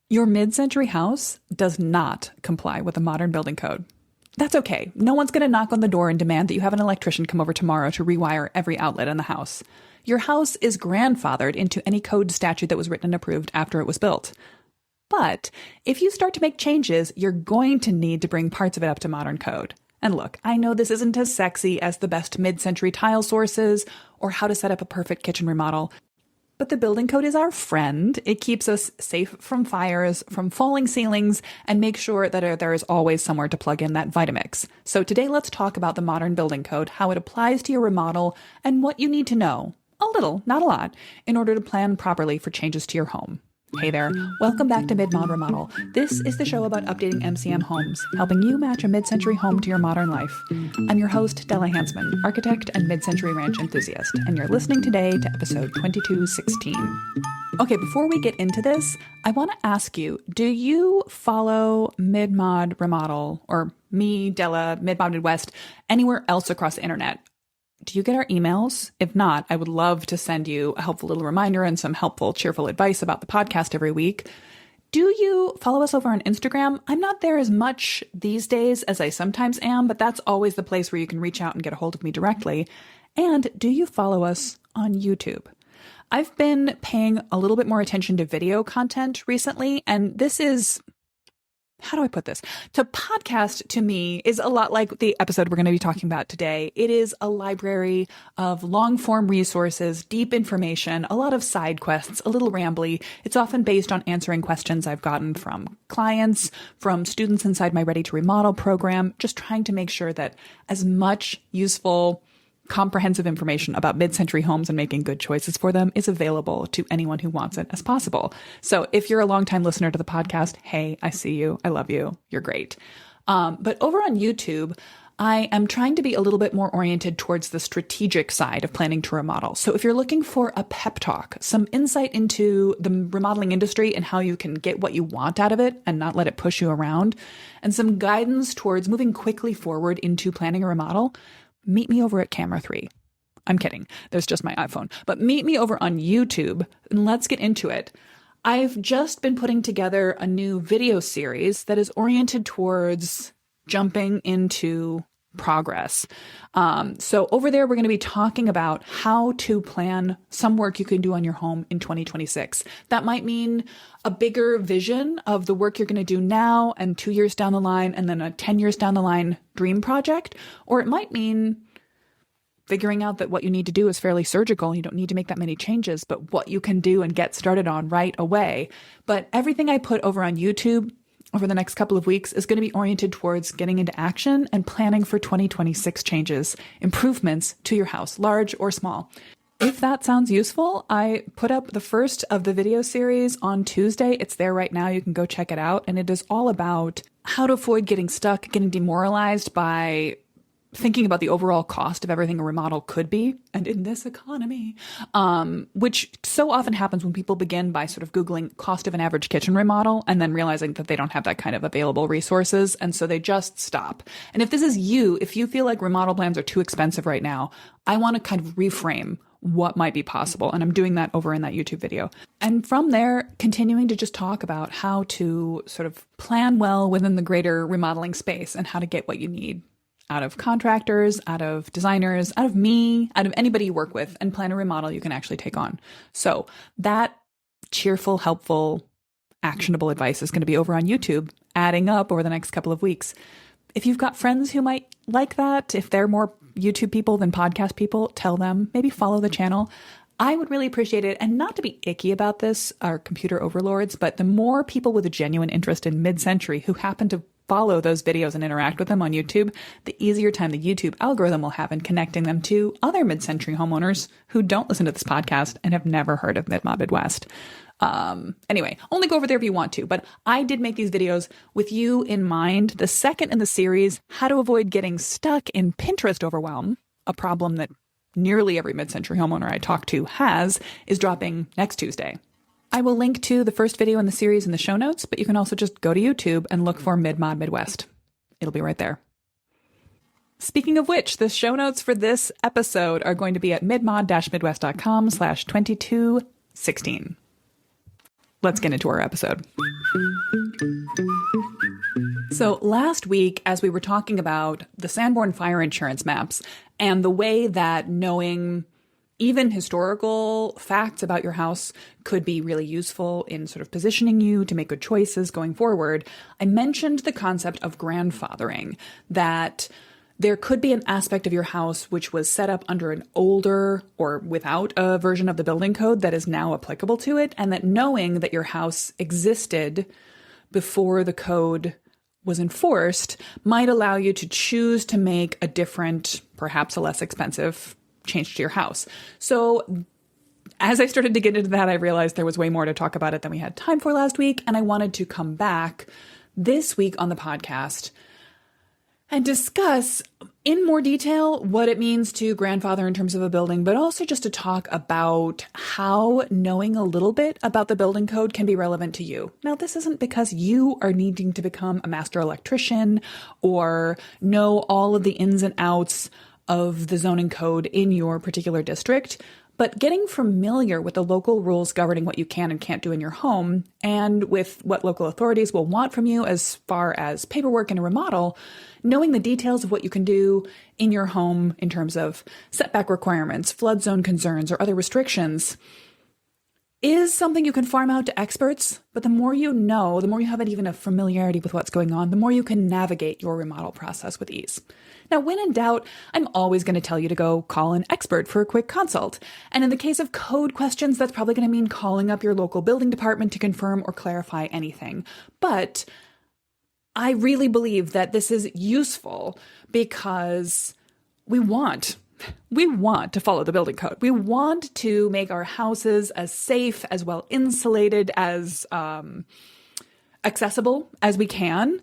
Your mid-century house does not comply with the modern building code. That's okay. No one's going to knock on the door and demand that you have an electrician come over tomorrow to rewire every outlet in the house. Your house is grandfathered into any code statute that was written and approved after it was built. But if you start to make changes, you're going to need to bring parts of it up to modern code. And look, I know this isn't as sexy as the best mid-century tile sources or how to set up a perfect kitchen remodel, but the building code is our friend. It keeps us safe from fires, from falling ceilings, and makes sure that there is always somewhere to plug in that Vitamix. So today let's talk about the modern building code, how it applies to your remodel, and what you need to know, a little, not a lot, in order to plan properly for changes to your home. Hey there, welcome back to Mid-Mod Remodel. This is the show about updating MCM homes, helping you match a mid-century home to your modern life. I'm your host, Della Hansman, architect and mid-century ranch enthusiast, and you're listening today to episode 2216. Okay, before we get into this, I want to ask you, do you follow Mid-Mod Remodel, or me, Della, Mid-Mod Midwest, anywhere else across the internet? Do you get our emails? If not, I would love to send you a helpful little reminder and some helpful, cheerful advice about the podcast every week. Do you follow us over on Instagram? I'm not there as much these days as I sometimes am, but that's always the place where you can reach out and get a hold of me directly. And do you follow us on YouTube? I've been paying a little bit more attention to video content recently, and this is... how do I put this? To podcast, to me, is a lot like the episode we're going to be talking about today. It is a library of long-form resources, deep information, a lot of side quests, a little rambly. It's often based on answering questions I've gotten from clients, from students inside my Ready to Remodel program, just trying to make sure that as much useful, comprehensive information about mid-century homes and making good choices for them is available to anyone who wants it as possible. So if you're a longtime listener to the podcast, hey, I see you. I love you. You're great. But over on YouTube, I am trying to be a little bit more oriented towards the strategic side of planning to remodel. So if you're looking for a pep talk, some insight into the remodeling industry and how you can get what you want out of it and not let it push you around, and some guidance towards moving quickly forward into planning a remodel, meet me over at Camera 3. I'm kidding. There's just my iPhone. But meet me over on YouTube and let's get into it. I've just been putting together a new video series that is oriented towards jumping into progress. So over there, we're going to be talking about how to plan some work you can do on your home in 2026. That might mean a bigger vision of the work you're going to do now and 2 years down the line, and then a 10 years down the line dream project. Or it might mean figuring out that what you need to do is fairly surgical. You don't need to make that many changes, but what you can do and get started on right away. But everything I put over on YouTube over the next couple of weeks is going to be oriented towards getting into action and planning for 2026 changes, improvements to your house, large or small. If that sounds useful, I put up the first of the video series on Tuesday. It's there right now. You can go check it out. And it is all about how to avoid getting stuck, getting demoralized by thinking about the overall cost of everything a remodel could be, and in this economy, which so often happens when people begin by sort of Googling cost of an average kitchen remodel and then realizing that they don't have that kind of available resources. And so they just stop. And if this is you, if you feel like remodel plans are too expensive right now, I want to kind of reframe what might be possible. And I'm doing that over in that YouTube video. And from there, continuing to just talk about how to sort of plan well within the greater remodeling space and how to get what you need out of contractors, out of designers, out of me, out of anybody you work with, and plan a remodel you can actually take on. So that cheerful, helpful, actionable advice is going to be over on YouTube, adding up over the next couple of weeks. If you've got friends who might like that, if they're more YouTube people than podcast people, tell them, maybe follow the channel. I would really appreciate it. And not to be icky about this, our computer overlords, but the more people with a genuine interest in mid-century who happen to follow those videos and interact with them on YouTube, the easier time the YouTube algorithm will have in connecting them to other mid-century homeowners who don't listen to this podcast and have never heard of Mid-Mod Midwest. Anyway, only go over there if you want to, but I did make these videos with you in mind. The second in the series, how to avoid getting stuck in Pinterest overwhelm, a problem that nearly every mid-century homeowner I talk to has, is dropping next Tuesday. I will link to the first video in the series in the show notes, but you can also just go to YouTube and look for Mid-Mod Midwest. It'll be right there. Speaking of which, the show notes for this episode are going to be at midmod-midwest.com/2216. Let's get into our episode. So last week, as we were talking about the Sanborn fire insurance maps and the way that knowing even historical facts about your house could be really useful in sort of positioning you to make good choices going forward, I mentioned the concept of grandfathering, that there could be an aspect of your house which was set up under an older or without a version of the building code that is now applicable to it, and that knowing that your house existed before the code was enforced might allow you to choose to make a different, perhaps a less expensive change to your house. So as I started to get into that, I realized there was way more to talk about it than we had time for last week. And I wanted to come back this week on the podcast and discuss in more detail what it means to grandfather in terms of a building, but also just to talk about how knowing a little bit about the building code can be relevant to you. Now, this isn't because you are needing to become a master electrician or know all of the ins and outs of the zoning code in your particular district, but getting familiar with the local rules governing what you can and can't do in your home and with what local authorities will want from you as far as paperwork and a remodel, knowing the details of what you can do in your home in terms of setback requirements, flood zone concerns, or other restrictions is something you can farm out to experts. But the more you know, the more you have even a familiarity with what's going on, the more you can navigate your remodel process with ease. Now, when in doubt, I'm always going to tell you to go call an expert for a quick consult. And in the case of code questions, that's probably going to mean calling up your local building department to confirm or clarify anything. But I really believe that this is useful because we want to follow the building code. We want to make our houses as safe, as well insulated, as accessible as we can.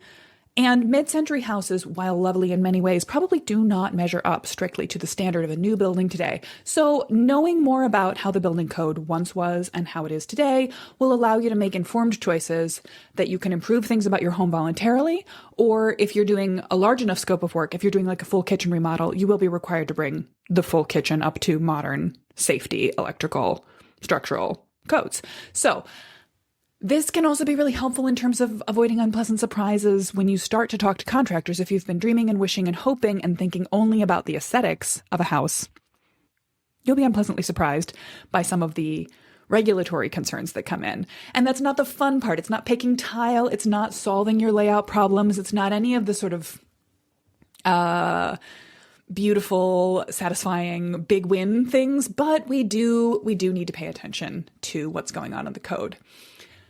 And mid-century houses, while lovely in many ways, probably do not measure up strictly to the standard of a new building today. So knowing more about how the building code once was and how it is today will allow you to make informed choices that you can improve things about your home voluntarily, or if you're doing a large enough scope of work, if you're doing like a full kitchen remodel, you will be required to bring the full kitchen up to modern safety, electrical, structural codes. So this can also be really helpful in terms of avoiding unpleasant surprises when you start to talk to contractors. If you've been dreaming and wishing and hoping and thinking only about the aesthetics of a house, you'll be unpleasantly surprised by some of the regulatory concerns that come in. And that's not the fun part. It's not picking tile. It's not solving your layout problems. It's not any of the sort of beautiful, satisfying, big win things. But we do need to pay attention to what's going on in the code.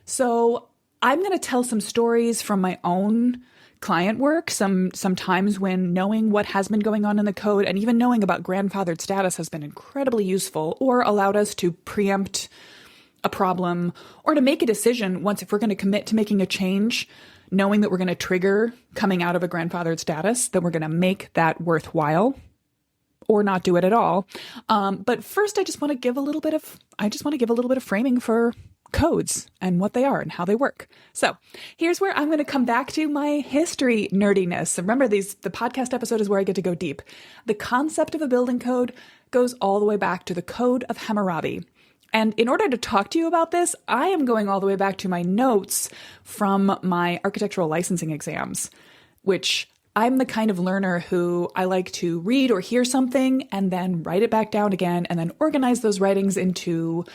So I'm going to tell some stories from my own client work, some times when knowing what has been going on in the code and even knowing about grandfathered status has been incredibly useful or allowed us to preempt a problem or to make a decision once if we're going to commit to making a change, knowing that we're going to trigger coming out of a grandfathered status, that we're going to make that worthwhile or not do it at all. But first, I just want to give a little bit of framing for codes and what they are and how they work. So here's where I'm going to come back to my history nerdiness. Remember, the podcast episode is where I get to go deep. The concept of a building code goes all the way back to the Code of Hammurabi. And in order to talk to you about this, I am going all the way back to my notes from my architectural licensing exams, which I'm the kind of learner who I like to read or hear something and then write it back down again and then organize those writings into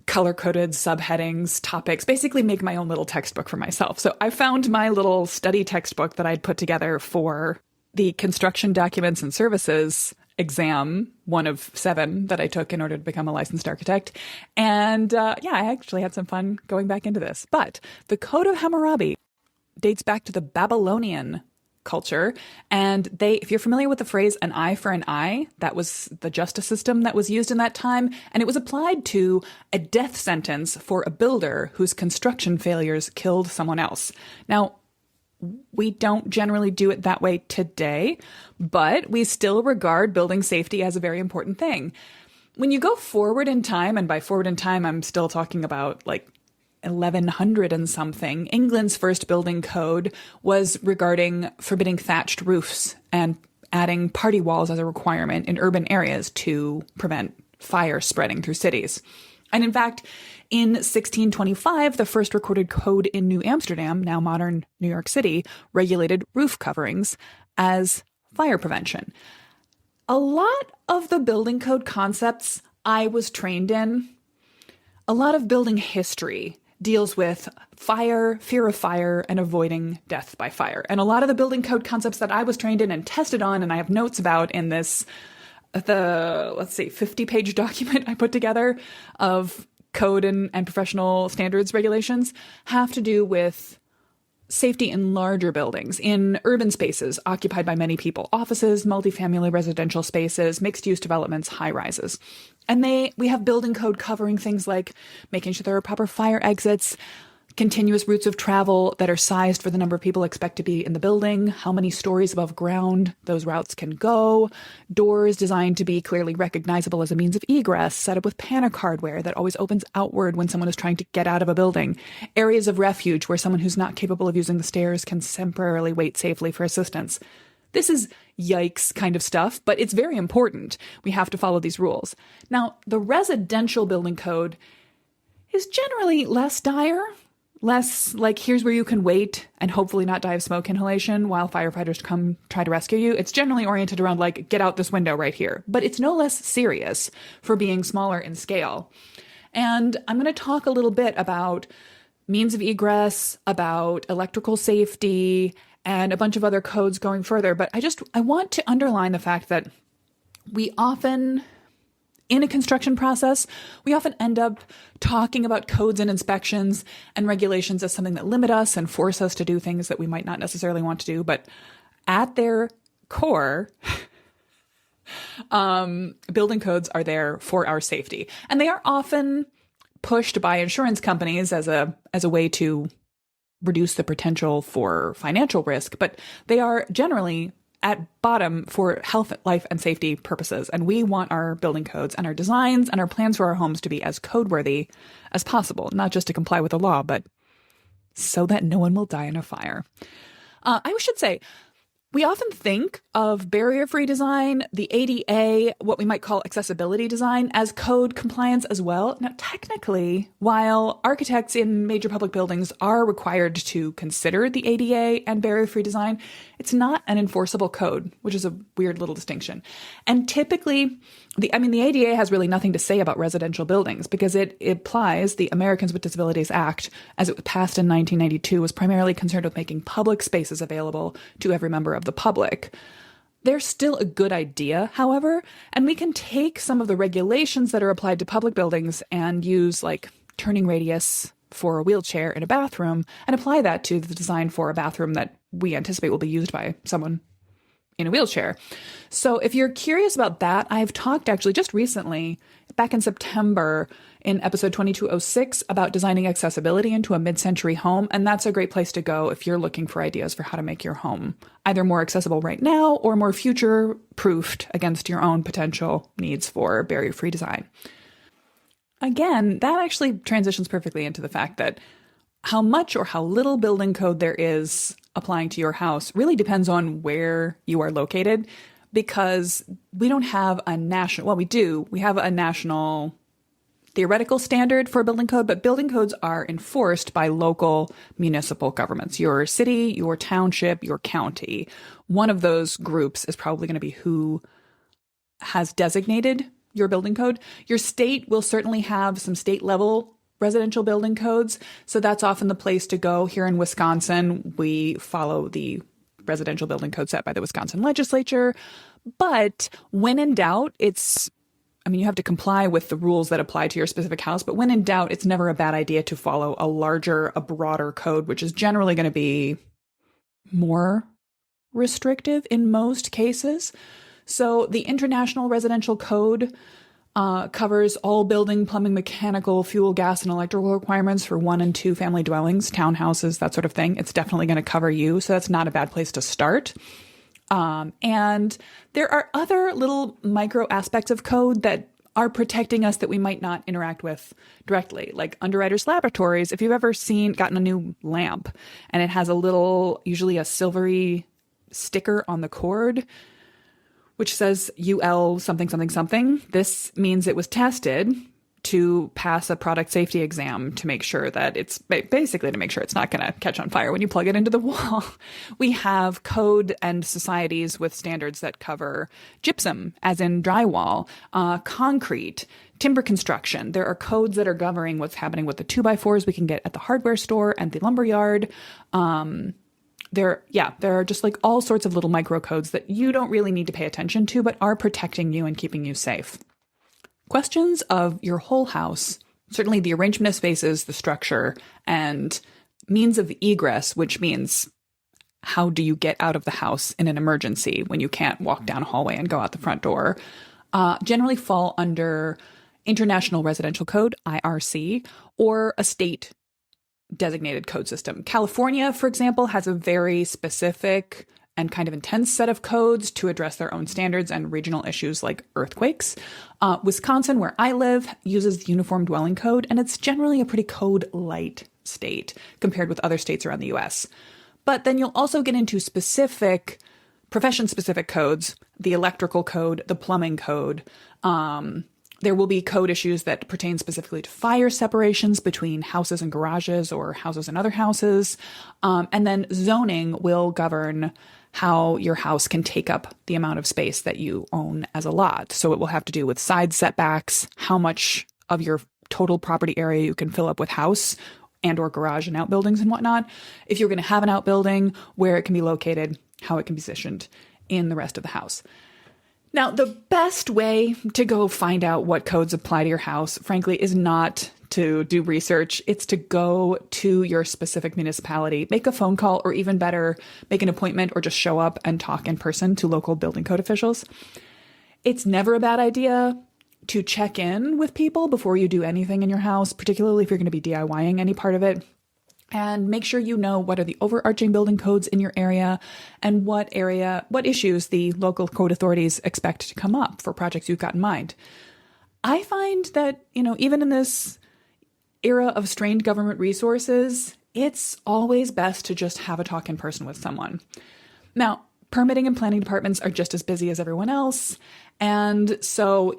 color-coded subheadings, topics, basically make my own little textbook for myself. So I found my little study textbook that I'd put together for the construction documents and services exam, one of 7 that I took in order to become a licensed architect. And I actually had some fun going back into this. But the Code of Hammurabi dates back to the Babylonian culture. And if you're familiar with the phrase an eye for an eye, that was the justice system that was used in that time. And it was applied to a death sentence for a builder whose construction failures killed someone else. Now, we don't generally do it that way today, but we still regard building safety as a very important thing. When you go forward in time, and by forward in time, I'm still talking about like 1100 and something, England's first building code was regarding forbidding thatched roofs and adding party walls as a requirement in urban areas to prevent fire spreading through cities. And in fact, in 1625, the first recorded code in New Amsterdam, now modern New York City, regulated roof coverings as fire prevention. A lot of the building code concepts I was trained in, a lot of building history deals with fire, fear of fire, and avoiding death by fire. And a lot of the building code concepts that I was trained in and tested on, and I have notes about in this, 50-page document I put together of code and professional standards regulations, have to do with safety in larger buildings, in urban spaces occupied by many people, offices, multifamily residential spaces, mixed-use developments, high-rises. And we have building code covering things like making sure there are proper fire exits, continuous routes of travel that are sized for the number of people expect to be in the building, how many stories above ground those routes can go, doors designed to be clearly recognizable as a means of egress, set up with panic hardware that always opens outward when someone is trying to get out of a building, areas of refuge where someone who's not capable of using the stairs can temporarily wait safely for assistance. This is yikes kind of stuff, but it's very important. We have to follow these rules. Now, the residential building code is generally less dire, less like here's where you can wait and hopefully not die of smoke inhalation while firefighters come try to rescue you. It's generally oriented around like, get out this window right here. But it's no less serious for being smaller in scale. And I'm going to talk a little bit about means of egress, about electrical safety, and a bunch of other codes going further. But I want to underline the fact that we often, in a construction process, we often end up talking about codes and inspections and regulations as something that limit us and force us to do things that we might not necessarily want to do. But at their core, building codes are there for our safety. And they are often pushed by insurance companies as a way to reduce the potential for financial risk, but they are generally at bottom for health, life, and safety purposes. And we want our building codes and our designs and our plans for our homes to be as code-worthy as possible, not just to comply with the law, but so that no one will die in a fire. I should say, we often think of barrier-free design, the ADA, what we might call accessibility design, as code compliance as well. Now, technically, while architects in major public buildings are required to consider the ADA and barrier-free design, it's not an enforceable code, which is a weird little distinction. And typically, the ADA has really nothing to say about residential buildings because it applies the Americans with Disabilities Act, as it was passed in 1992, was primarily concerned with making public spaces available to every member of the public. They're still a good idea, however, and we can take some of the regulations that are applied to public buildings and use like turning radius for a wheelchair in a bathroom and apply that to the design for a bathroom that we anticipate will be used by someone in a wheelchair. So if you're curious about that, I've talked actually just recently, back in September, in episode 2206 about designing accessibility into a mid-century home. And that's a great place to go if you're looking for ideas for how to make your home either more accessible right now or more future-proofed against your own potential needs for barrier-free design. Again, that actually transitions perfectly into the fact that how much or how little building code there is applying to your house really depends on where you are located, because we don't have a national, well, we do. We have a national theoretical standard for building code, but building codes are enforced by local municipal governments. Your city, your township, your county. One of those groups is probably going to be who has designated your building code. Your state will certainly have some state level residential building codes. So that's often the place to go. Here in Wisconsin, we follow the residential building code set by the Wisconsin legislature. But when in doubt, you have to comply with the rules that apply to your specific house. But when in doubt, it's never a bad idea to follow a broader code, which is generally going to be more restrictive in most cases. So the International Residential Code covers all building, plumbing, mechanical, fuel, gas, and electrical requirements for 1 and 2 family dwellings, townhouses, that sort of thing. It's definitely going to cover you. So that's not a bad place to start. And there are other little micro aspects of code that are protecting us that we might not interact with directly, like Underwriters Laboratories. If you've ever gotten a new lamp and it has usually a silvery sticker on the cord, which says UL something, something, something. This means it was tested to pass a product safety exam to make sure that it's basically to make sure it's not going to catch on fire when you plug it into the wall. We have code and societies with standards that cover gypsum, as in drywall, concrete, timber construction. There are codes that are governing what's happening with the 2x4s we can get at the hardware store and the lumber yard. There are just like all sorts of little micro codes that you don't really need to pay attention to, but are protecting you and keeping you safe. Questions of your whole house, certainly the arrangement of spaces, the structure, and means of egress, which means how do you get out of the house in an emergency when you can't walk down a hallway and go out the front door, generally fall under International Residential Code, IRC, or a state designated code system. California, for example, has a very specific and kind of intense set of codes to address their own standards and regional issues like earthquakes. Wisconsin, where I live, uses the Uniform Dwelling Code, and it's generally a pretty code-light state compared with other states around the US. But then you'll also get into specific, profession-specific codes, the electrical code, the plumbing code. There will be code issues that pertain specifically to fire separations between houses and garages or houses and other houses. And then zoning will govern how your house can take up the amount of space that you own as a lot. So it will have to do with side setbacks, how much of your total property area you can fill up with house and or garage and outbuildings and whatnot. If you're going to have an outbuilding, where it can be located, how it can be positioned in the rest of the house. Now, the best way to go find out what codes apply to your house, frankly, is not to do research. It's to go to your specific municipality, make a phone call, or even better, make an appointment or just show up and talk in person to local building code officials. It's never a bad idea to check in with people before you do anything in your house, particularly if you're going to be DIYing any part of it. And make sure you know what are the overarching building codes in your area and what issues the local code authorities expect to come up for projects you've got in mind. I find that, even in this era of strained government resources, it's always best to just have a talk in person with someone. Now, permitting and planning departments are just as busy as everyone else. And so,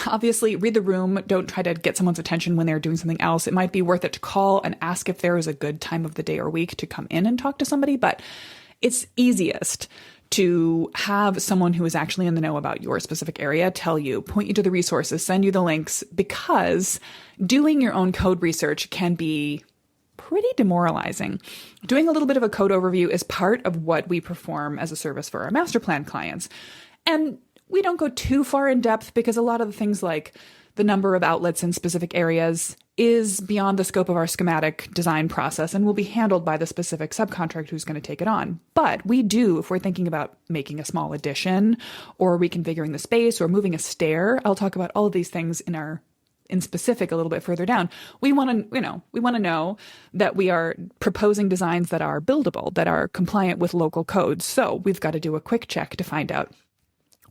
obviously, read the room. Don't try to get someone's attention when they're doing something else. It might be worth it to call and ask if there is a good time of the day or week to come in and talk to somebody. But it's easiest to have someone who is actually in the know about your specific area tell you, point you to the resources, send you the links, because doing your own code research can be pretty demoralizing. Doing a little bit of a code overview is part of what we perform as a service for our master plan clients. And we don't go too far in depth because a lot of the things like the number of outlets in specific areas is beyond the scope of our schematic design process and will be handled by the specific subcontractor who's going to take it on. But we do, if we're thinking about making a small addition or reconfiguring the space or moving a stair, I'll talk about all of these things in specific a little bit further down. We want to know that we are proposing designs that are buildable, that are compliant with local codes. So we've got to do a quick check to find out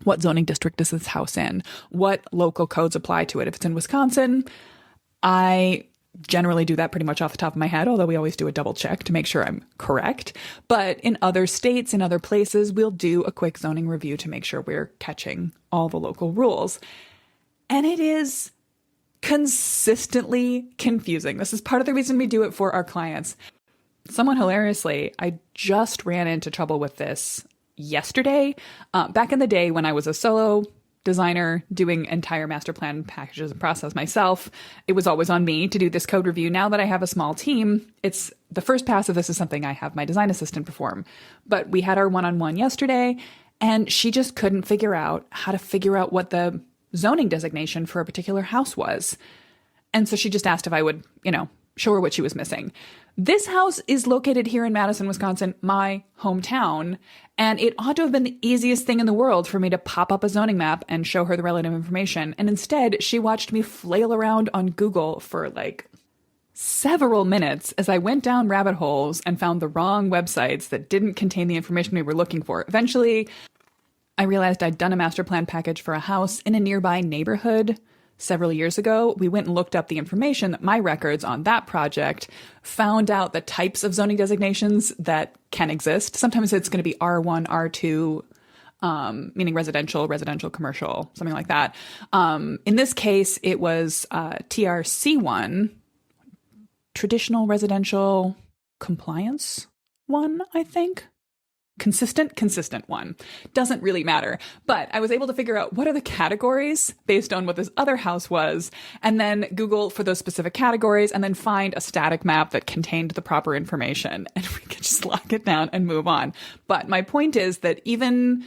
what zoning district is this house in? What local codes apply to it? If it's in Wisconsin, I generally do that pretty much off the top of my head, although we always do a double check to make sure I'm correct. But in other states, in other places, we'll do a quick zoning review to make sure we're catching all the local rules. And it is consistently confusing. This is part of the reason we do it for our clients. Somewhat hilariously, I just ran into trouble with this yesterday. Back in the day when I was a solo designer doing entire master plan packages and process myself, it was always on me to do this code review. Now that I have a small team, it's the first pass of this is something I have my design assistant perform. But we had our one-on-one yesterday, and she just couldn't figure out how to figure out what the zoning designation for a particular house was. And so she just asked if I would, show her what she was missing. This house is located here in Madison, Wisconsin, my hometown, and it ought to have been the easiest thing in the world for me to pop up a zoning map and show her the relative information. And instead, she watched me flail around on Google for several minutes as I went down rabbit holes and found the wrong websites that didn't contain the information we were looking for. Eventually, I realized I'd done a master plan package for a house in a nearby neighborhood several years ago. We went and looked up the information that my records on that project found out the types of zoning designations that can exist. Sometimes it's going to be R1, R2, meaning residential, commercial, something like that. In this case, it was TRC1, traditional residential compliance one, I think. Consistent one. Doesn't really matter. But I was able to figure out what are the categories based on what this other house was, and then Google for those specific categories, and then find a static map that contained the proper information. And we could just lock it down and move on. But my point is that even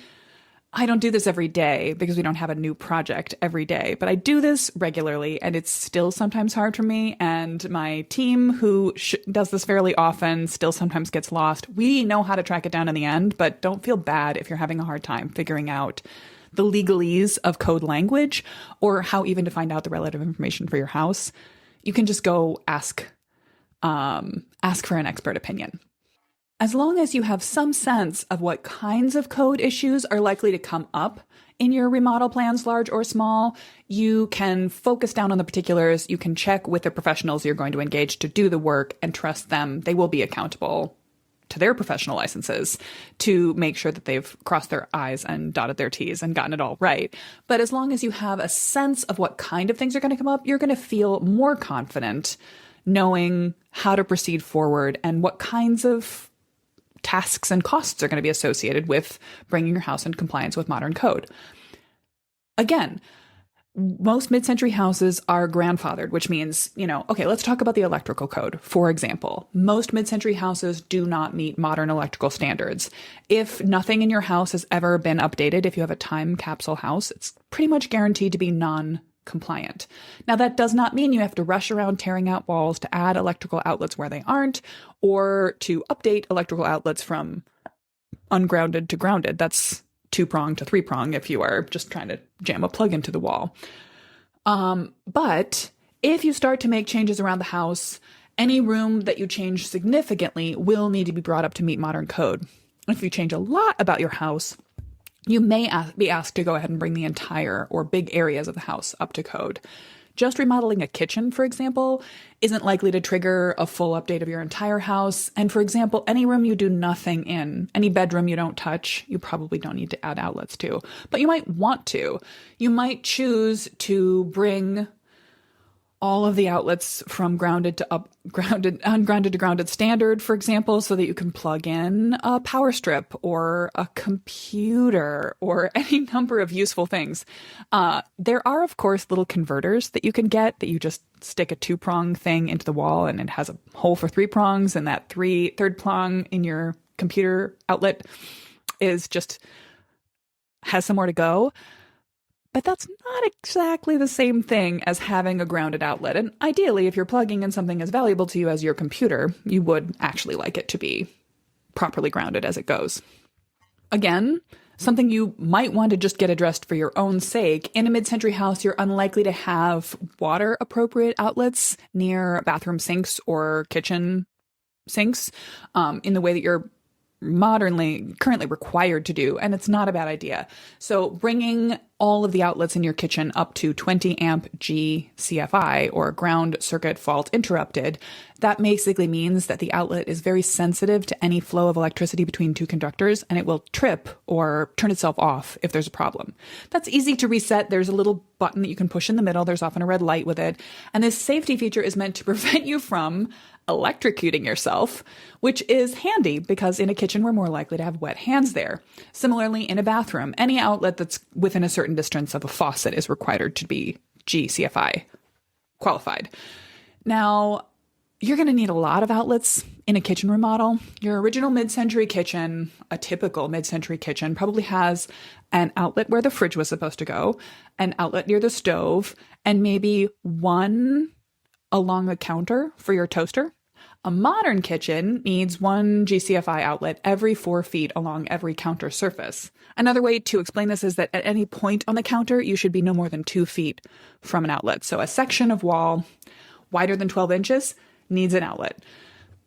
I don't do this every day because we don't have a new project every day, but I do this regularly, and it's still sometimes hard for me. And my team, who does this fairly often, still sometimes gets lost. We know how to track it down in the end, but don't feel bad if you're having a hard time figuring out the legalese of code language or how even to find out the relative information for your house. You can just go ask for an expert opinion. As long as you have some sense of what kinds of code issues are likely to come up in your remodel plans, large or small, you can focus down on the particulars. You can check with the professionals you're going to engage to do the work and trust them. They will be accountable to their professional licenses to make sure that they've crossed their I's and dotted their T's and gotten it all right. But as long as you have a sense of what kind of things are going to come up, you're going to feel more confident knowing how to proceed forward and what kinds of tasks and costs are going to be associated with bringing your house in compliance with modern code. Again, most mid-century houses are grandfathered, which means, okay, let's talk about the electrical code. For example, most mid-century houses do not meet modern electrical standards. If nothing in your house has ever been updated, if you have a time capsule house, it's pretty much guaranteed to be non-compliant. Now, that does not mean you have to rush around tearing out walls to add electrical outlets where they aren't, or to update electrical outlets from ungrounded to grounded. That's 2-prong to 3-prong if you are just trying to jam a plug into the wall. But if you start to make changes around the house, any room that you change significantly will need to be brought up to meet modern code. If you change a lot about your house, you may be asked to go ahead and bring the entire or big areas of the house up to code. Just remodeling a kitchen, for example, isn't likely to trigger a full update of your entire house. And for example, any room you do nothing in, any bedroom you don't touch, you probably don't need to add outlets to, but you might want to. You might choose to bring all of the outlets from ungrounded to grounded standard, for example, so that you can plug in a power strip or a computer or any number of useful things. There are, of course, little converters that you can get that you just stick a 2-prong thing into the wall and it has a hole for 3 prongs, and that third prong in your computer outlet has somewhere to go. But that's not exactly the same thing as having a grounded outlet. And ideally, if you're plugging in something as valuable to you as your computer, you would actually like it to be properly grounded as it goes. Again, something you might want to just get addressed for your own sake. In a mid-century house, you're unlikely to have water-appropriate outlets near bathroom sinks or kitchen sinks in the way that you're currently required to do, and it's not a bad idea. So bringing all of the outlets in your kitchen up to 20 amp GCFI, or ground circuit fault interrupted, that basically means that the outlet is very sensitive to any flow of electricity between 2 conductors, and it will trip or turn itself off if there's a problem. That's easy to reset. There's a little button that you can push in the middle. There's often a red light with it. And this safety feature is meant to prevent you from electrocuting yourself, which is handy because in a kitchen, we're more likely to have wet hands there. Similarly, in a bathroom, any outlet that's within a certain distance of a faucet is required to be GCFI qualified. Now, you're going to need a lot of outlets in a kitchen remodel. Your original mid-century kitchen, a typical mid-century kitchen, probably has an outlet where the fridge was supposed to go, an outlet near the stove, and maybe one along the counter for your toaster. A modern kitchen needs one GCFI outlet every 4 feet along every counter surface. Another way to explain this is that at any point on the counter, you should be no more than 2 feet from an outlet. So a section of wall wider than 12 inches needs an outlet.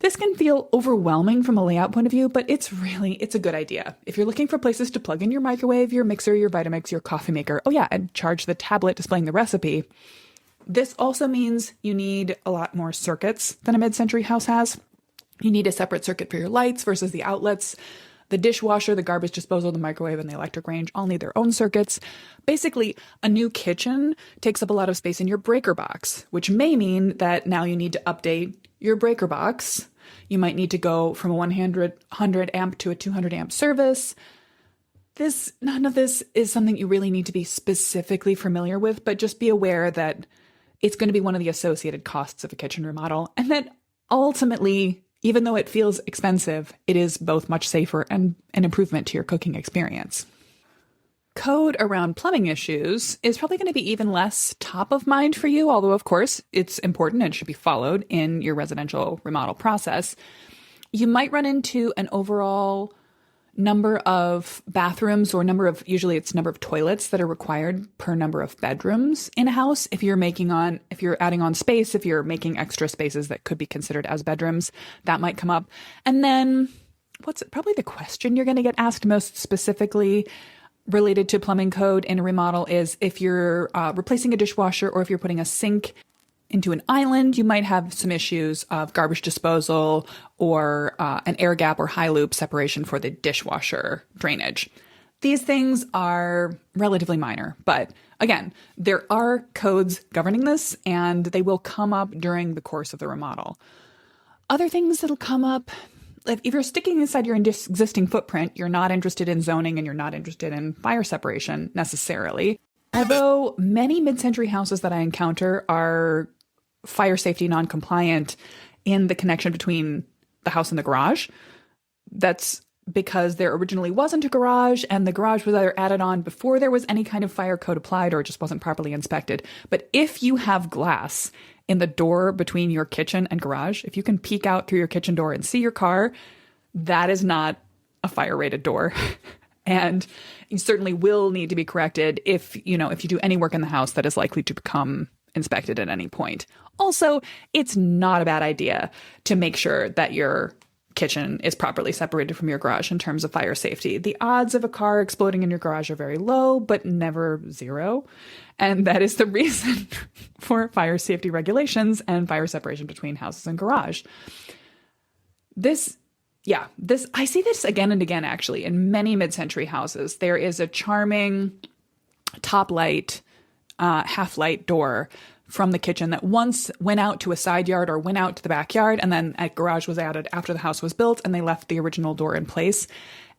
This can feel overwhelming from a layout point of view, but it's a good idea. If you're looking for places to plug in your microwave, your mixer, your Vitamix, your coffee maker, and charge the tablet displaying the recipe, this also means you need a lot more circuits than a mid-century house has. You need a separate circuit for your lights versus the outlets. The dishwasher, the garbage disposal, the microwave, and the electric range all need their own circuits. Basically, a new kitchen takes up a lot of space in your breaker box, which may mean that now you need to update your breaker box. You might need to go from a 100 amp to a 200 amp service. None of this is something you really need to be specifically familiar with, but just be aware that it's going to be one of the associated costs of a kitchen remodel, and that ultimately, even though it feels expensive, it is both much safer and an improvement to your cooking experience. Code around plumbing issues is probably going to be even less top of mind for you, although of course it's important and should be followed in your residential remodel process. You might run into an overall number of bathrooms or usually it's number of toilets that are required per number of bedrooms in a house. If you're adding on space, if you're making extra spaces that could be considered as bedrooms, that might come up. And then what's probably the question you're going to get asked most specifically related to plumbing code in a remodel is if you're replacing a dishwasher or if you're putting a sink into an island, you might have some issues of garbage disposal or an air gap or high loop separation for the dishwasher drainage. These things are relatively minor, but again, there are codes governing this and they will come up during the course of the remodel. Other things that'll come up, if you're sticking inside your existing footprint, you're not interested in zoning and you're not interested in fire separation necessarily. Although many mid-century houses that I encounter are fire safety non-compliant in the connection between the house and the garage. That's because there originally wasn't a garage and the garage was either added on before there was any kind of fire code applied or it just wasn't properly inspected. But if you have glass in the door between your kitchen and garage, if you can peek out through your kitchen door and see your car, that is not a fire rated door. And you certainly will need to be corrected if you do any work in the house that is likely to become inspected at any point. Also, it's not a bad idea to make sure that your kitchen is properly separated from your garage in terms of fire safety. The odds of a car exploding in your garage are very low, but never zero. And that is the reason for fire safety regulations and fire separation between houses and garage. I see this again and again, actually, in many mid-century houses. There is a charming top light, half light door from the kitchen that once went out to a side yard or went out to the backyard, and then a garage was added after the house was built and they left the original door in place.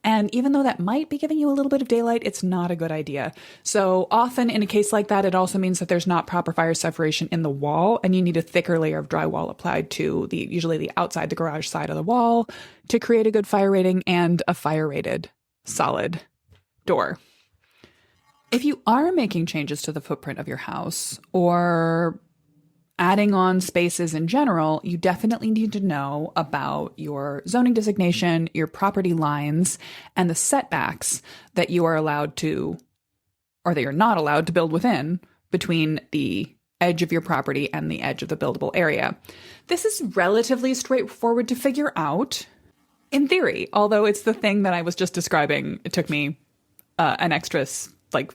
And even though that might be giving you a little bit of daylight, it's not a good idea. So often in a case like that, it also means that there's not proper fire separation in the wall and you need a thicker layer of drywall applied to usually the outside the garage side of the wall to create a good fire rating and a fire rated solid door. If you are making changes to the footprint of your house or adding on spaces in general, you definitely need to know about your zoning designation, your property lines, and the setbacks that you are allowed to, or that you're not allowed to build within between the edge of your property and the edge of the buildable area. This is relatively straightforward to figure out in theory, although it's the thing that I was just describing. It took me an extra 2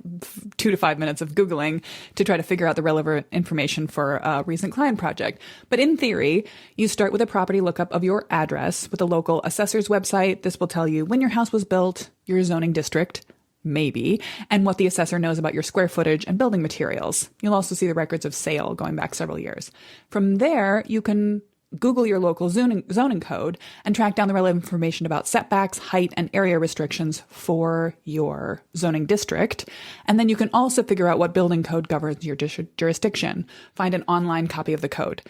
to 5 minutes of Googling to try to figure out the relevant information for a recent client project. But in theory, you start with a property lookup of your address with a local assessor's website. This will tell you when your house was built, your zoning district, maybe, and what the assessor knows about your square footage and building materials. You'll also see the records of sale going back several years. From there, you can Google your local zoning code and track down the relevant information about setbacks, height, and area restrictions for your zoning district. And then you can also figure out what building code governs your jurisdiction. Find an online copy of the code.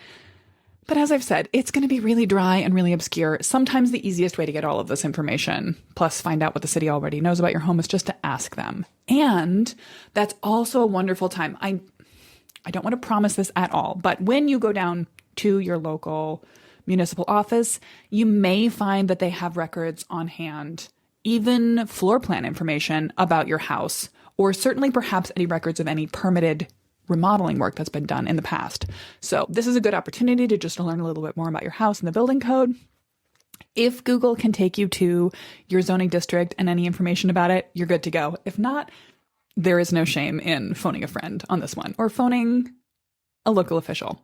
But as I've said, it's going to be really dry and really obscure. Sometimes the easiest way to get all of this information, plus find out what the city already knows about your home, is just to ask them. And that's also a wonderful time. I don't want to promise this at all, but when you go down to your local municipal office, you may find that they have records on hand, even floor plan information about your house, or certainly perhaps any records of any permitted remodeling work that's been done in the past. So this is a good opportunity to just learn a little bit more about your house and the building code. If Google can take you to your zoning district and any information about it, you're good to go. If not, there is no shame in phoning a friend on this one or phoning a local official.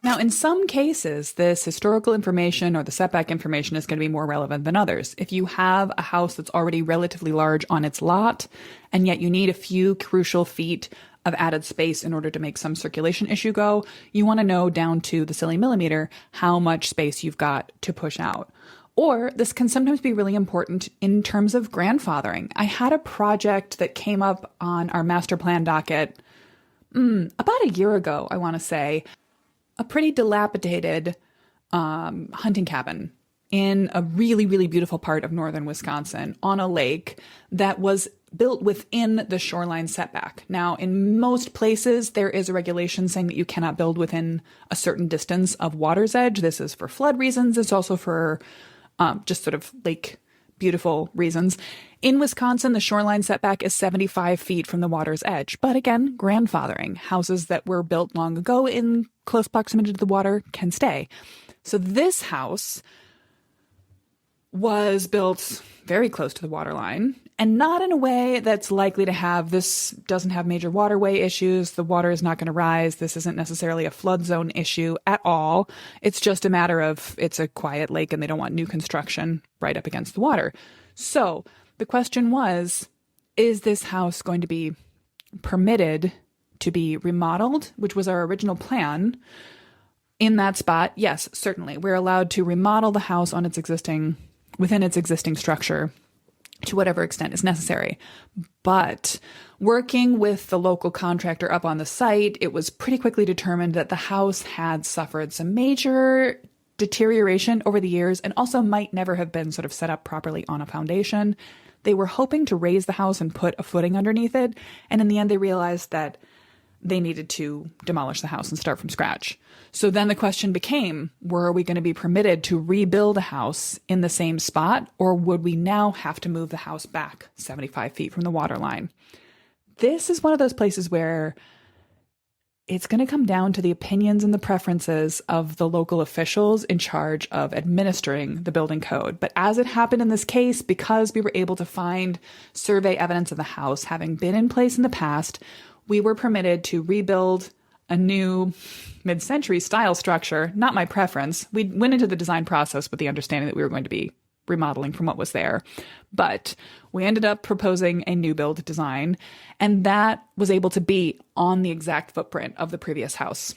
Now, in some cases, this historical information or the setback information is going to be more relevant than others. If you have a house that's already relatively large on its lot, and yet you need a few crucial feet of added space in order to make some circulation issue go, you want to know down to the silly millimeter how much space you've got to push out. Or this can sometimes be really important in terms of grandfathering. I had a project that came up on our master plan docket about a year ago, I want to say. A pretty dilapidated hunting cabin in a really, really beautiful part of northern Wisconsin on a lake that was built within the shoreline setback. Now, in most places, there is a regulation saying that you cannot build within a certain distance of water's edge. This is for flood reasons. It's also for just sort of lake beautiful reasons. In Wisconsin, the shoreline setback is 75 feet from the water's edge. But again, grandfathering. Houses that were built long ago in close proximity to the water can stay. So this house was built very close to the water line and not in a way that's likely to have, this doesn't have major waterway issues. The water is not going to rise. This isn't necessarily a flood zone issue at all. It's just a matter of it's a quiet lake and they don't want new construction right up against the water. So the question was, is this house going to be permitted to be remodeled, which was our original plan? In that spot, yes, certainly. We're allowed to remodel the house on its existing, within its existing structure to whatever extent is necessary. But working with the local contractor up on the site, it was pretty quickly determined that the house had suffered some major deterioration over the years and also might never have been sort of set up properly on a foundation. They were hoping to raise the house and put a footing underneath it. And in the end, they realized that they needed to demolish the house and start from scratch. So then the question became, were we going to be permitted to rebuild a house in the same spot, or would we now have to move the house back 75 feet from the water line? This is one of those places where it's going to come down to the opinions and the preferences of the local officials in charge of administering the building code. But as it happened in this case, because we were able to find survey evidence of the house having been in place in the past, we were permitted to rebuild a new mid-century style structure. Not my preference. We went into the design process with the understanding that we were going to be remodeling from what was there. But we ended up proposing a new build design, and that was able to be on the exact footprint of the previous house.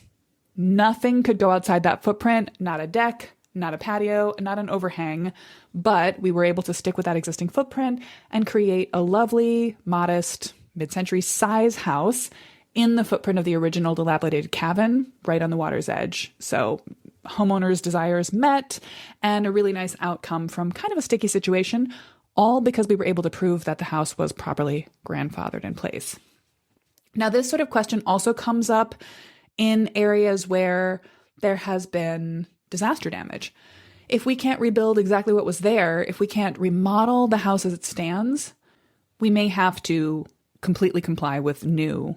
Nothing could go outside that footprint, not a deck, not a patio, not an overhang, but we were able to stick with that existing footprint and create a lovely, modest, mid-century size house in the footprint of the original dilapidated cabin right on the water's edge. So homeowners' desires met and a really nice outcome from kind of a sticky situation, all because we were able to prove that the house was properly grandfathered in place. Now, this sort of question also comes up in areas where there has been disaster damage. If we can't rebuild exactly what was there, if we can't remodel the house as it stands, we may have to completely comply with new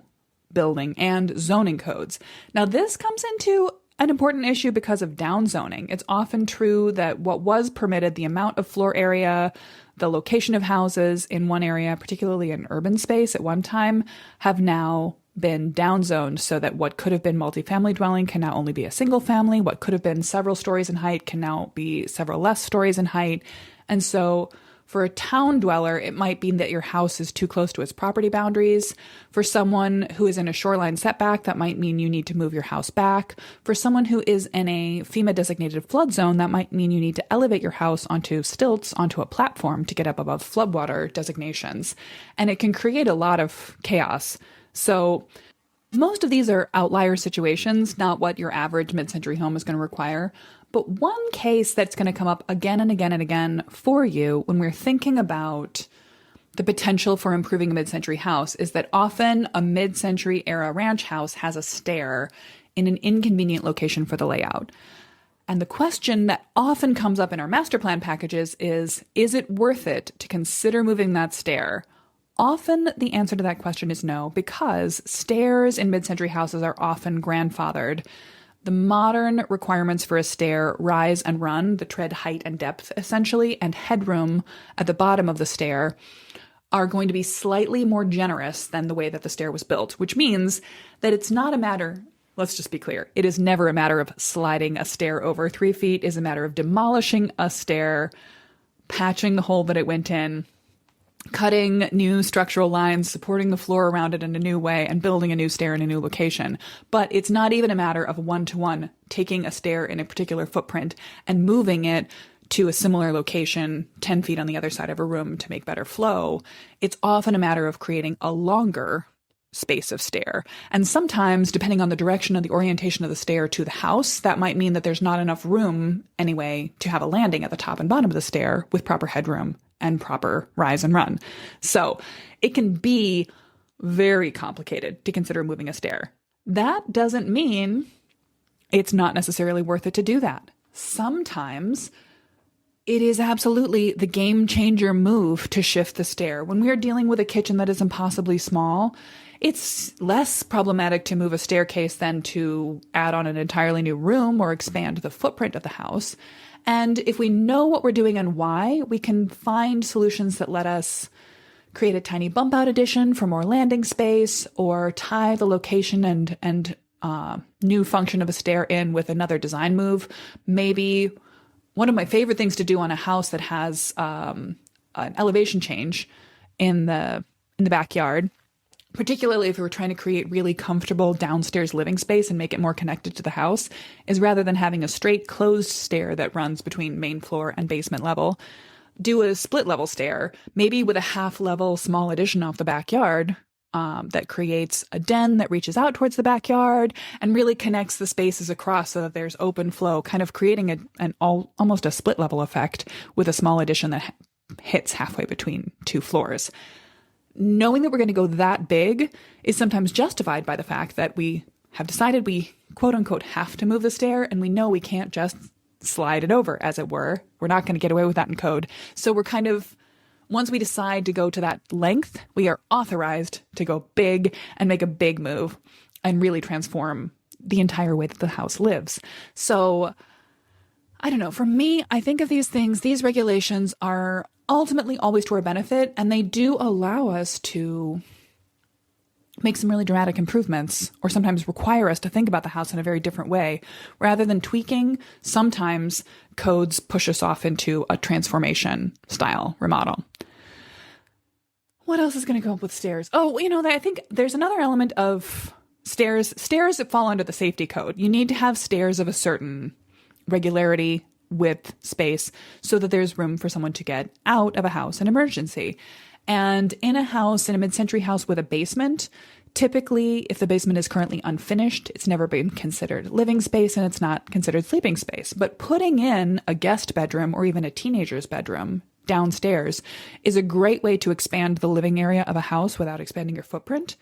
building and zoning codes. Now, this comes into an important issue because of downzoning. It's often true that what was permitted, the amount of floor area, the location of houses in one area, particularly in urban space at one time, have now been downzoned so that what could have been multifamily dwelling can now only be a single family. What could have been several stories in height can now be several less stories in height. And so for a town dweller, it might be that your house is too close to its property boundaries. For someone who is in a shoreline setback, that might mean you need to move your house back. For someone who is in a FEMA-designated flood zone, that might mean you need to elevate your house onto stilts, onto a platform to get up above floodwater designations. And it can create a lot of chaos. So most of these are outlier situations, not what your average mid-century home is going to require. But one case that's going to come up again and again and again for you when we're thinking about the potential for improving a mid-century house is that often a mid-century era ranch house has a stair in an inconvenient location for the layout. And the question that often comes up in our master plan packages is it worth it to consider moving that stair? Often the answer to that question is no, because stairs in mid-century houses are often grandfathered. The modern requirements for a stair rise and run, the tread height and depth essentially, and headroom at the bottom of the stair are going to be slightly more generous than the way that the stair was built, which means that it's not a matter let's just be clear. It is never a matter of sliding a stair over 3 feet. It is a matter of demolishing a stair, patching the hole that it went in, cutting new structural lines, supporting the floor around it in a new way, and building a new stair in a new location. But it's not even a matter of one-to-one taking a stair in a particular footprint and moving it to a similar location 10 feet on the other side of a room to make better flow. It's often a matter of creating a longer space of stair. And sometimes, depending on the direction and the orientation of the stair to the house, that might mean that there's not enough room anyway to have a landing at the top and bottom of the stair with proper headroom and proper rise and run. So it can be very complicated to consider moving a stair. That doesn't mean it's not necessarily worth it to do that. Sometimes it is absolutely the game changer move to shift the stair. When we are dealing with a kitchen that is impossibly small, it's less problematic to move a staircase than to add on an entirely new room or expand the footprint of the house. And if we know what we're doing and why, we can find solutions that let us create a tiny bump out addition for more landing space, or tie the location and new function of a stair in with another design move. Maybe one of my favorite things to do on a house that has an elevation change in the backyard, particularly if we were trying to create really comfortable downstairs living space and make it more connected to the house, is rather than having a straight closed stair that runs between main floor and basement level, do a split level stair, maybe with a half level small addition off the backyard that creates a den that reaches out towards the backyard and really connects the spaces across so that there's open flow, kind of creating almost a split level effect with a small addition that hits halfway between 2 floors. Knowing that we're going to go that big is sometimes justified by the fact that we have decided we quote unquote have to move the stair, and we know we can't just slide it over, as it were. We're not going to get away with that in code. So we're kind of, once we decide to go to that length, we are authorized to go big and make a big move and really transform the entire way that the house lives. So I don't know. For me, I think of these things, these regulations are ultimately always to our benefit, and they do allow us to make some really dramatic improvements, or sometimes require us to think about the house in a very different way. Rather than tweaking, sometimes codes push us off into a transformation style remodel. What else is going to go up with stairs? Oh, I think there's another element of stairs that fall under the safety code. You need to have stairs of a certain regularity, width, space, so that there's room for someone to get out of a house in emergency. And in a mid-century house with a basement, typically, if the basement is currently unfinished, it's never been considered living space and it's not considered sleeping space. But putting in a guest bedroom or even a teenager's bedroom downstairs is a great way to expand the living area of a house without expanding your footprint.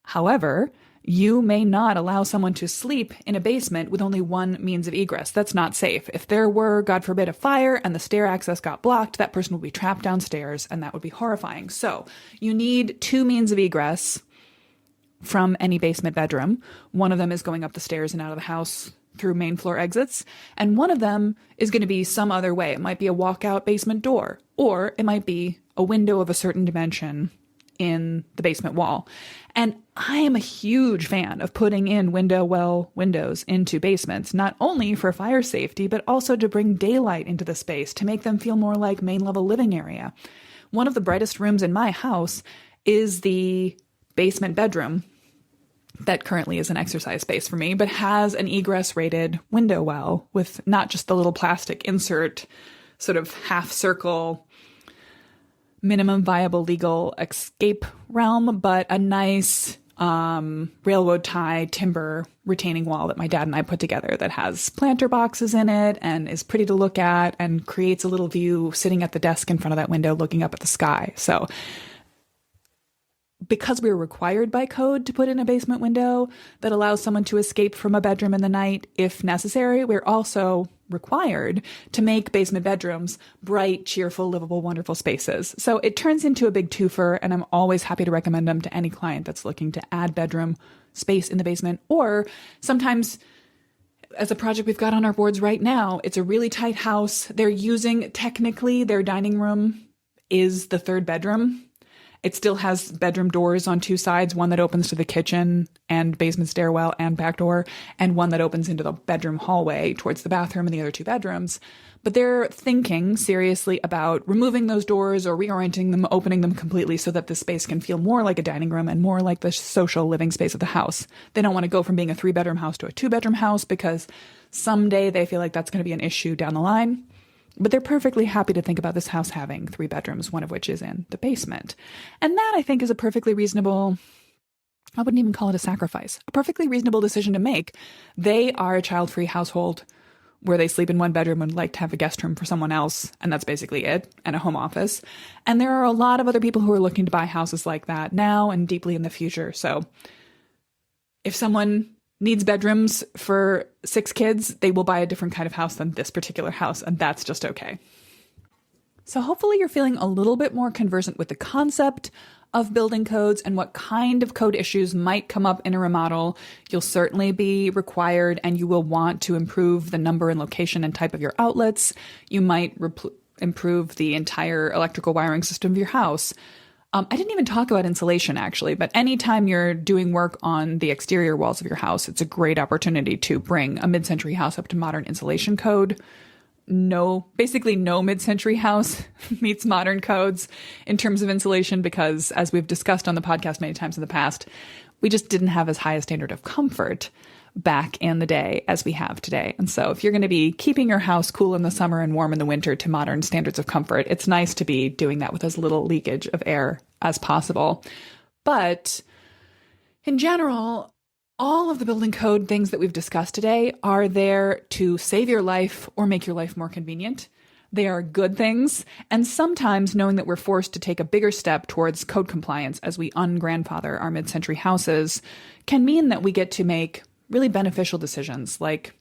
However, you may not allow someone to sleep in a basement with only one means of egress. That's not safe. If there were, God forbid, a fire and the stair access got blocked, that person would be trapped downstairs, and that would be horrifying. So you need 2 means of egress from any basement bedroom. One of them is going up the stairs and out of the house through main floor exits, and one of them is going to be some other way. It might be a walkout basement door, or it might be a window of a certain dimension in the basement wall. And I am a huge fan of putting in windows into basements, not only for fire safety, but also to bring daylight into the space, to make them feel more like main level living area. One of the brightest rooms in my house is the basement bedroom that currently is an exercise space for me, but has an egress rated window well with not just the little plastic insert, sort of half circle minimum viable legal escape realm, but a nice railroad tie timber retaining wall that my dad and I put together that has planter boxes in it and is pretty to look at and creates a little view sitting at the desk in front of that window looking up at the sky. So because we're required by code to put in a basement window that allows someone to escape from a bedroom in the night if necessary, we're also required to make basement bedrooms bright, cheerful, livable, wonderful spaces. So it turns into a big twofer, and I'm always happy to recommend them to any client that's looking to add bedroom space in the basement. Or sometimes, as a project we've got on our boards right now, it's a really tight house. They're using, technically, their dining room is the 3rd bedroom, It still has bedroom doors on two sides, one that opens to the kitchen and basement stairwell and back door, and one that opens into the bedroom hallway towards the bathroom and the other two bedrooms. But they're thinking seriously about removing those doors or reorienting them, opening them completely so that the space can feel more like a dining room and more like the social living space of the house. They don't want to go from being a 3-bedroom house to a 2-bedroom house because someday they feel like that's going to be an issue down the line. But they're perfectly happy to think about this house having 3 bedrooms, one of which is in the basement. And that, I think, is a perfectly reasonable, I wouldn't even call it a sacrifice, a perfectly reasonable decision to make. They are a child-free household where they sleep in one bedroom and like to have a guest room for someone else, and that's basically it, and a home office. And there are a lot of other people who are looking to buy houses like that now and deeply in the future. So if someone needs bedrooms for 6 kids, they will buy a different kind of house than this particular house, and that's just okay. So hopefully you're feeling a little bit more conversant with the concept of building codes and what kind of code issues might come up in a remodel. You'll certainly be required and you will want to improve the number and location and type of your outlets. You might improve the entire electrical wiring system of your house. I didn't even talk about insulation, actually, but anytime you're doing work on the exterior walls of your house, it's a great opportunity to bring a mid-century house up to modern insulation code. Basically no mid-century house meets modern codes in terms of insulation because, as we've discussed on the podcast many times in the past, we just didn't have as high a standard of comfort back in the day as we have today. And so if you're going to be keeping your house cool in the summer and warm in the winter to modern standards of comfort, it's nice to be doing that with as little leakage of air as possible. But in general, all of the building code things that we've discussed today are there to save your life or make your life more convenient. They are good things. And sometimes knowing that we're forced to take a bigger step towards code compliance as we ungrandfather our mid-century houses can mean that we get to make really beneficial decisions, like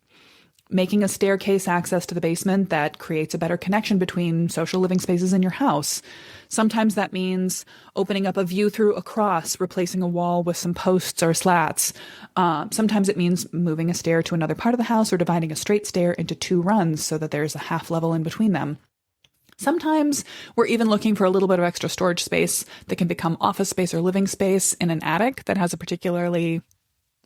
making a staircase access to the basement that creates a better connection between social living spaces in your house. Sometimes that means opening up a view through a cross, replacing a wall with some posts or slats. Sometimes it means moving a stair to another part of the house or dividing a straight stair into 2 runs so that there's a half level in between them. Sometimes we're even looking for a little bit of extra storage space that can become office space or living space in an attic that has a particularly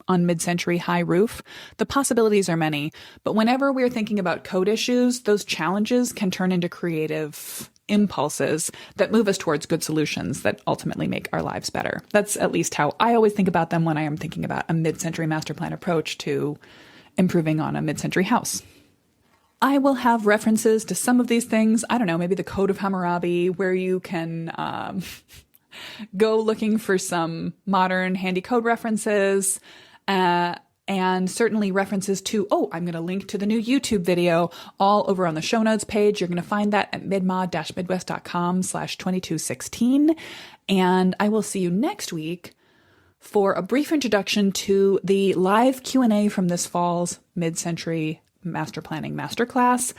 on mid-century high roof. The possibilities are many, but whenever we're thinking about code issues, those challenges can turn into creative impulses that move us towards good solutions that ultimately make our lives better. That's at least how I always think about them when I am thinking about a mid-century master plan approach to improving on a mid-century house. I will have references to some of these things. I don't know, maybe the Code of Hammurabi, where you can go looking for some modern handy code references, and certainly references to, I'm going to link to the new YouTube video all over on the show notes page. You're going to find that at midmod-midwest.com/2216. And I will see you next week for a brief introduction to the live Q&A from this fall's mid-century master planning masterclass.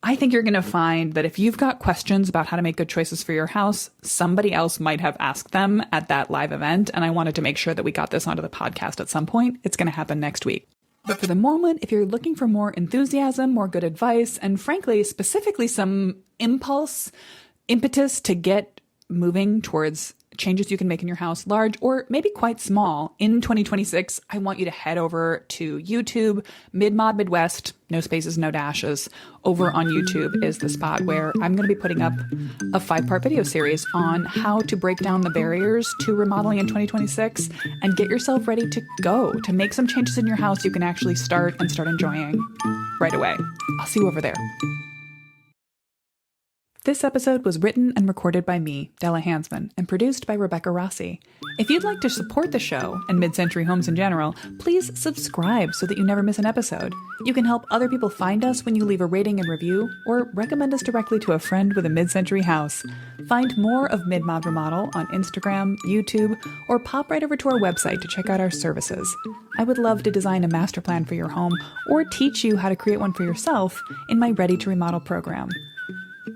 I think you're going to find that if you've got questions about how to make good choices for your house, somebody else might have asked them at that live event. And I wanted to make sure that we got this onto the podcast at some point. It's going to happen next week. But for the moment, if you're looking for more enthusiasm, more good advice, and frankly, specifically some impetus to get moving towards changes you can make in your house, large or maybe quite small, in 2026, I want you to head over to YouTube. Midmod Midwest, no spaces, no dashes. Over on YouTube is the spot where I'm going to be putting up a 5-part video series on how to break down the barriers to remodeling in 2026 and get yourself ready to go, to make some changes in your house you can actually start enjoying right away. I'll see you over there. This episode was written and recorded by me, Della Hansman, and produced by Rebecca Rossi. If you'd like to support the show and mid-century homes in general, please subscribe so that you never miss an episode. You can help other people find us when you leave a rating and review, or recommend us directly to a friend with a mid-century house. Find more of Midmod Remodel on Instagram, YouTube, or pop right over to our website to check out our services. I would love to design a master plan for your home or teach you how to create one for yourself in my Ready to Remodel program.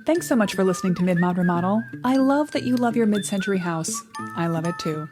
Thanks so much for listening to Midmod Remodel. I love that you love your mid-century house. I love it too.